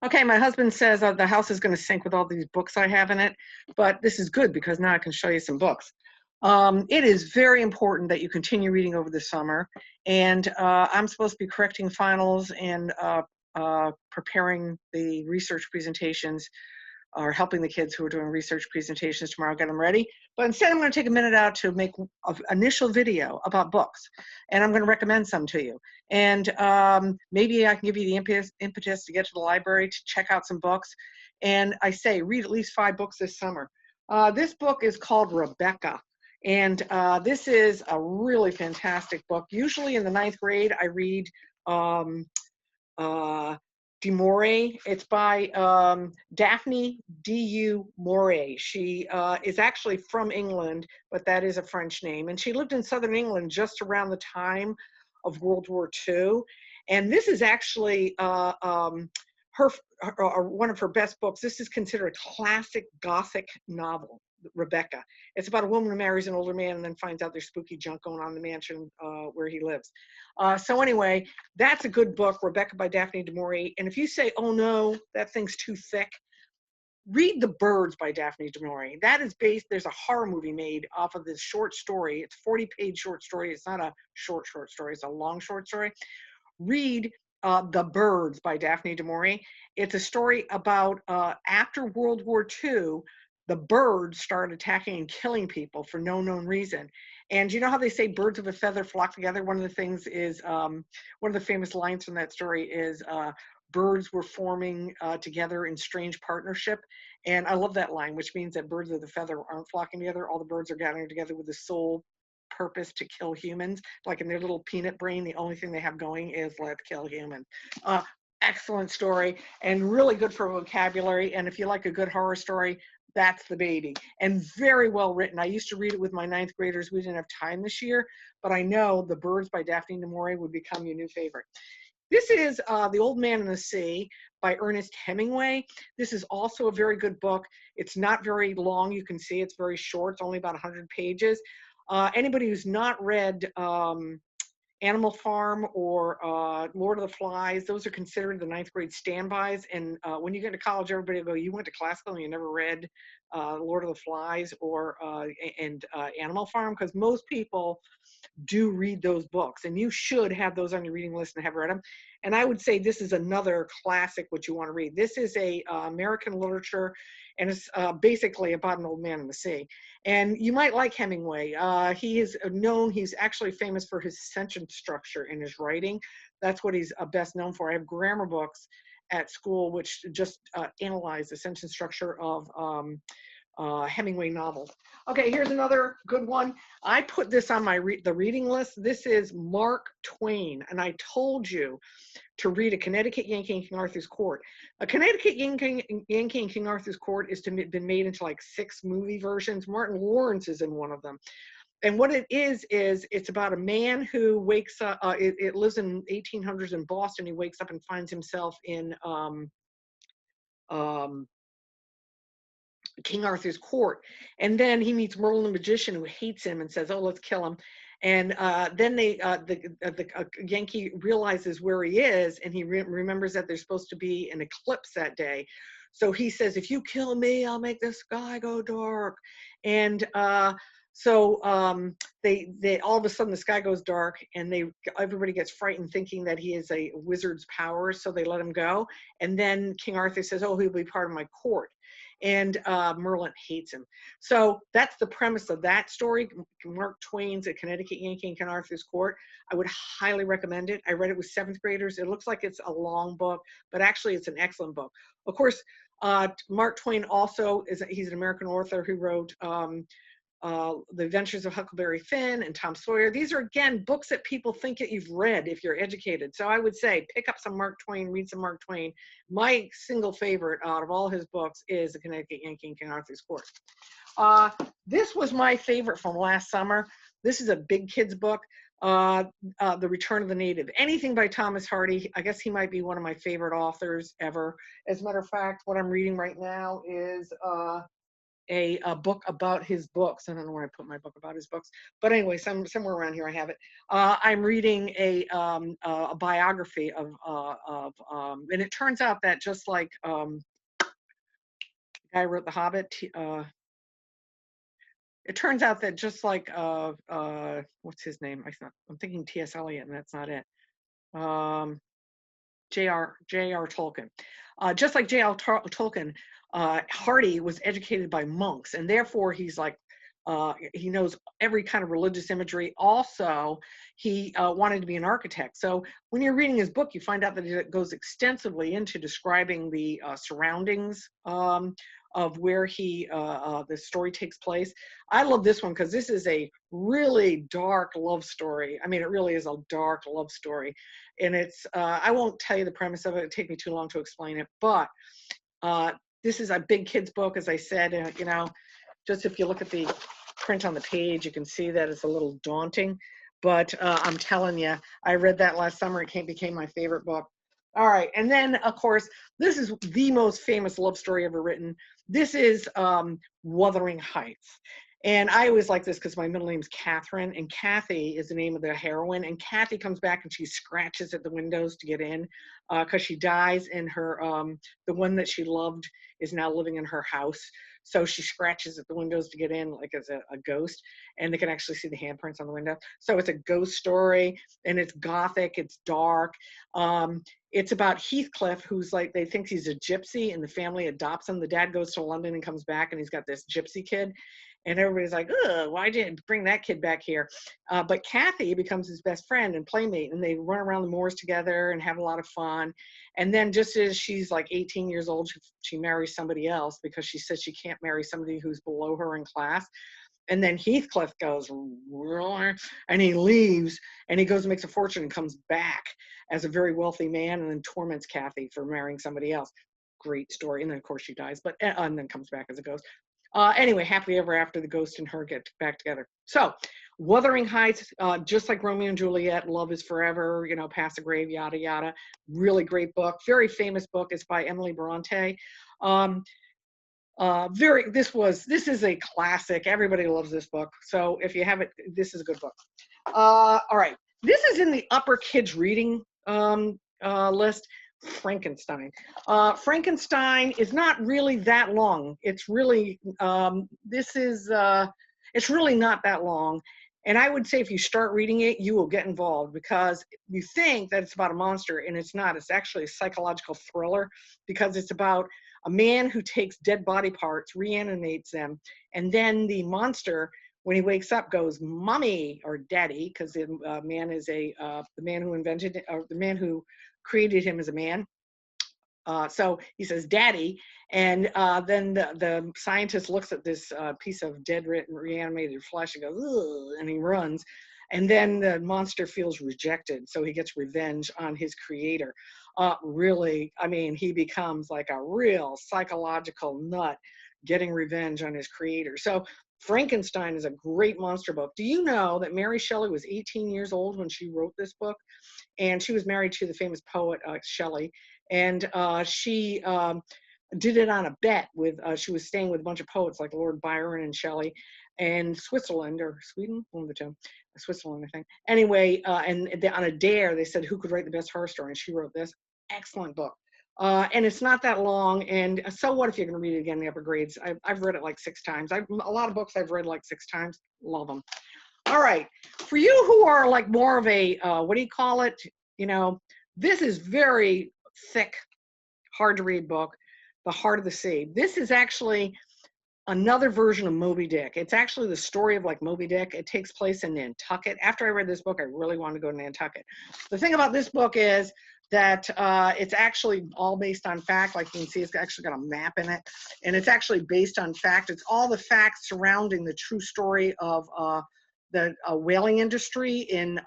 Okay, my husband says the house is going to sink with all these books I have in it, but this is good because now I can show you some books. It is very important that you continue reading over the summer, and I'm supposed to be correcting finals and preparing the research presentations or helping the kids who are doing research presentations tomorrow get them ready. But instead, I'm going to take a minute out to make an initial video about books, and I'm going to recommend some to you. And maybe I can give you the impetus to get to the library to check out some books. And I say, read at least 5 books this summer. This book is called Rebecca. And this is a really fantastic book. Usually in the 9th grade, I read du Maurier. It's by Daphne du Maurier. She is actually from England, but that is a French name. And she lived in southern England just around the time of World War II. And this is actually one of her best books. This is considered a classic Gothic novel, Rebecca. It's about a woman who marries an older man and then finds out there's spooky junk going on in the mansion where he lives. So anyway, that's a good book, Rebecca by Daphne du Maurier. And if you say, oh no, that thing's too thick, read The Birds by Daphne du Maurier. That is based, there's a horror movie made off of this short story. It's a 40-page short story. It's not a short story, it's a long short story. Read The Birds by Daphne du Maurier. It's a story about after World War II, the birds started attacking and killing people for no known reason. And you know how they say birds of a feather flock together? One of the things is, one of the famous lines from that story is, birds were forming together in strange partnership. And I love that line, which means that birds of the feather aren't flocking together. All the birds are gathering together with the sole purpose to kill humans. Like in their little peanut brain, the only thing they have going is let's kill humans. Excellent story and really good for vocabulary. And if you like a good horror story, that's the baby, and very well written. I used to read it with my 9th graders. We didn't have time this year, but I know The Birds by Daphne du Maurier would become your new favorite. This is The Old Man and the Sea by Ernest Hemingway. This is also a very good book. It's not very long. You can see it's very short. It's only about 100 pages. Anybody who's not read Animal Farm or Lord of the Flies, those are considered the 9th grade standbys. And when you get to college, everybody will go, you went to classical and you never read Lord of the Flies or Animal Farm, because most people do read those books, and you should have those on your reading list and have read them. And I would say this is another classic what you want to read. This is a American literature, and it's basically about an old man in the sea. And you might like Hemingway. He is known, he's actually famous for his sentence structure in his writing. That's what he's best known for. I have grammar books at school which just analyze the sentence structure of Hemingway novels. Okay, here's another good one. I put this on my the reading list. This is Mark Twain, and I told you to read A Connecticut Yankee in King Arthur's Court. A Connecticut Yankee in King Arthur's Court has been made into like 6 movie versions. Martin Lawrence is in one of them. And what it is it's about a man who wakes up, it lives in 1800s in Boston. He wakes up and finds himself in King Arthur's court. And then he meets Merlin the magician, who hates him and says, oh, let's kill him. And then the Yankee realizes where he is, and he remembers that there's supposed to be an eclipse that day. So he says, if you kill me, I'll make the sky go dark. And so they all of a sudden the sky goes dark, and everybody gets frightened thinking that he is a wizard's powers, so they let him go. And then King Arthur says, oh, he'll be part of my court. And Merlin hates him. So that's the premise of that story. Mark Twain's A Connecticut Yankee in King Arthur's Court. I would highly recommend it. I read it with 7th graders. It looks like it's a long book, but actually it's an excellent book. Of course, Mark Twain also he's an American author who wrote The Adventures of Huckleberry Finn and Tom Sawyer. These are, again, books that people think that you've read if you're educated. So I would say pick up some Mark Twain, read some Mark Twain. My single favorite out of all his books is The Connecticut Yankee in King Arthur's Court. This was my favorite from last summer. This is a big kids book, The Return of the Native. Anything by Thomas Hardy. I guess he might be one of my favorite authors ever. As a matter of fact, what I'm reading right now is a book about his books. I don't know where I put my book about his books, but anyway, somewhere around here I have it. I'm reading a biography and it turns out that just like the guy who wrote The Hobbit, it turns out that just like what's his name? I'm thinking T.S. Eliot, and that's not it. J.R. Tolkien. Just like J.R. Tolkien, Hardy was educated by monks, and therefore he's like, he knows every kind of religious imagery. Also, he wanted to be an architect. So when you're reading his book, you find out that it goes extensively into describing the surroundings of where the story takes place. I love this one because this is a really dark love story. I mean, it really is a dark love story. And it's, I won't tell you the premise of it. It'd take me too long to explain it. But this is a big kid's book, as I said. You know, just if you look at the print on the page, you can see that it's a little daunting. But I'm telling you, I read that last summer. It became my favorite book. All right. And then, of course, this is the most famous love story ever written. This is Wuthering Heights. And I always like this because my middle name's Catherine, and Kathy is the name of the heroine. And Kathy comes back and she scratches at the windows to get in because she dies, and her the one that she loved is now living in her house. So she scratches at the windows to get in, like as a ghost, and they can actually see the handprints on the window. So it's a ghost story, and it's gothic, it's dark. It's about Heathcliff, who's like, they think he's a gypsy, and the family adopts him. The dad goes to London and comes back, and he's got this gypsy kid. And everybody's like, ugh, why didn't you bring that kid back here? But Kathy becomes his best friend and playmate, and they run around the moors together and have a lot of fun. And then just as she's like 18 years old, she marries somebody else because she says she can't marry somebody who's below her in class. And then Heathcliff goes, and he leaves, and he goes and makes a fortune and comes back as a very wealthy man, and then torments Kathy for marrying somebody else. Great story. And then, of course, she dies, but and then comes back as a ghost. Anyway, happily ever after, the ghost and her get back together. So, Wuthering Heights, just like Romeo and Juliet, love is forever, you know, past the grave, yada, yada. Really great book. Very famous book. It's by Emily Bronte. This is a classic. Everybody loves this book. So if you have it, this is a good book. All right. This is in the upper kids reading list. Frankenstein. Frankenstein is not really that long. It's really, it's really not that long. And I would say if you start reading it, you will get involved because you think that it's about a monster, and it's not. It's actually a psychological thriller because it's about a man who takes dead body parts, reanimates them, and then the monster, when he wakes up, goes, "Mommy," or "Daddy," because the man is the man who invented it, or the man who created him as a man. So he says, "Daddy," and then the scientist looks at this piece of dead, reanimated flesh and goes, "Ugh," and he runs. And then the monster feels rejected, so he gets revenge on his creator. Really, I mean, he becomes like a real psychological nut getting revenge on his creator. So Frankenstein is a great monster book. Do you know that Mary Shelley was 18 years old when she wrote this book? And she was married to the famous poet Shelley. And she did it on a bet with, she was staying with a bunch of poets like Lord Byron and Shelley, and Switzerland or Sweden, one of the two, Switzerland, I think. Anyway, and on a dare, they said who could write the best horror story, and she wrote this excellent book. And it's not that long, and so what if you're going to read it again in the upper grades? I've read it like 6 times. A lot of books I've read like 6 times. Love them. All right, for you who are like more of a, what do you call it? You know, this is very thick, hard to read book, The Heart of the Sea. This is actually another version of Moby Dick. It's actually the story of like Moby Dick. It takes place in Nantucket. After I read this book, I really wanted to go to Nantucket. The thing about this book is that it's actually all based on fact. Like you can see, it's actually got a map in it, and it's actually based on fact. It's all the facts surrounding the true story of the whaling industry in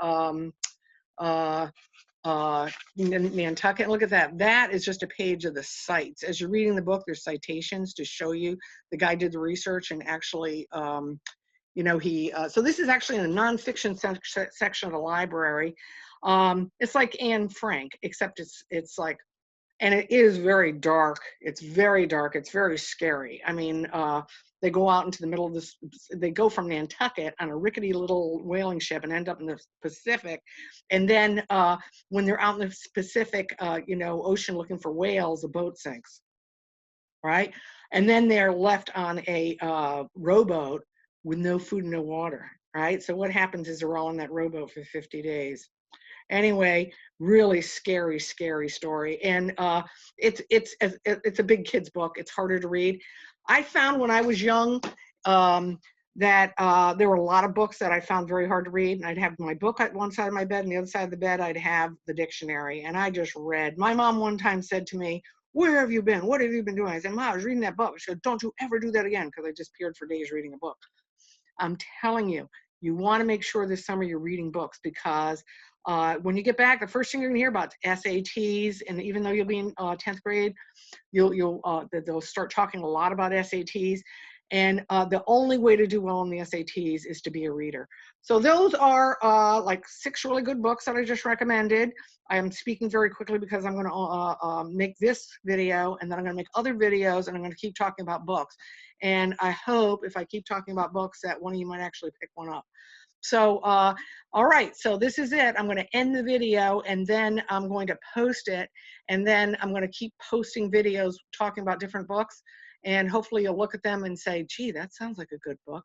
Nantucket. Look at that. That is just a page of the sites. As you're reading the book, there's citations to show you the guy did the research and actually, you know, so this is actually in the nonfiction section of the library. It's like Anne Frank, except it's like and it is very dark. It's very dark. It's very scary. I mean, they go out into the middle of this, they go from Nantucket on a rickety little whaling ship and end up in the Pacific. And then when they're out in the Pacific, ocean looking for whales, the boat sinks, right? And then they're left on a rowboat with no food and no water, right? So what happens is they're all in that rowboat for 50 days. Anyway, really scary, scary story. And it's a big kid's book. It's harder to read. I found when I was young that there were a lot of books that I found very hard to read. And I'd have my book at one side of my bed, and the other side of the bed, I'd have the dictionary. And I just read. My mom one time said to me, "Where have you been? What have you been doing?" I said, "Mom, I was reading that book." She said, "Don't you ever do that again," because I disappeared for days reading a book. I'm telling you, you want to make sure this summer you're reading books, because when you get back, the first thing you're going to hear about is SATs. And even though you'll be in 10th grade, they'll start talking a lot about SATs. And the only way to do well on the SATs is to be a reader. So those are like 6 really good books that I just recommended. I am speaking very quickly because I'm going to make this video, and then I'm going to make other videos, and I'm going to keep talking about books. And I hope if I keep talking about books that one of you might actually pick one up. So, all right, so this is it. I'm going to end the video, and then I'm going to post it, and then I'm going to keep posting videos talking about different books, and hopefully you'll look at them and say, gee, that sounds like a good book.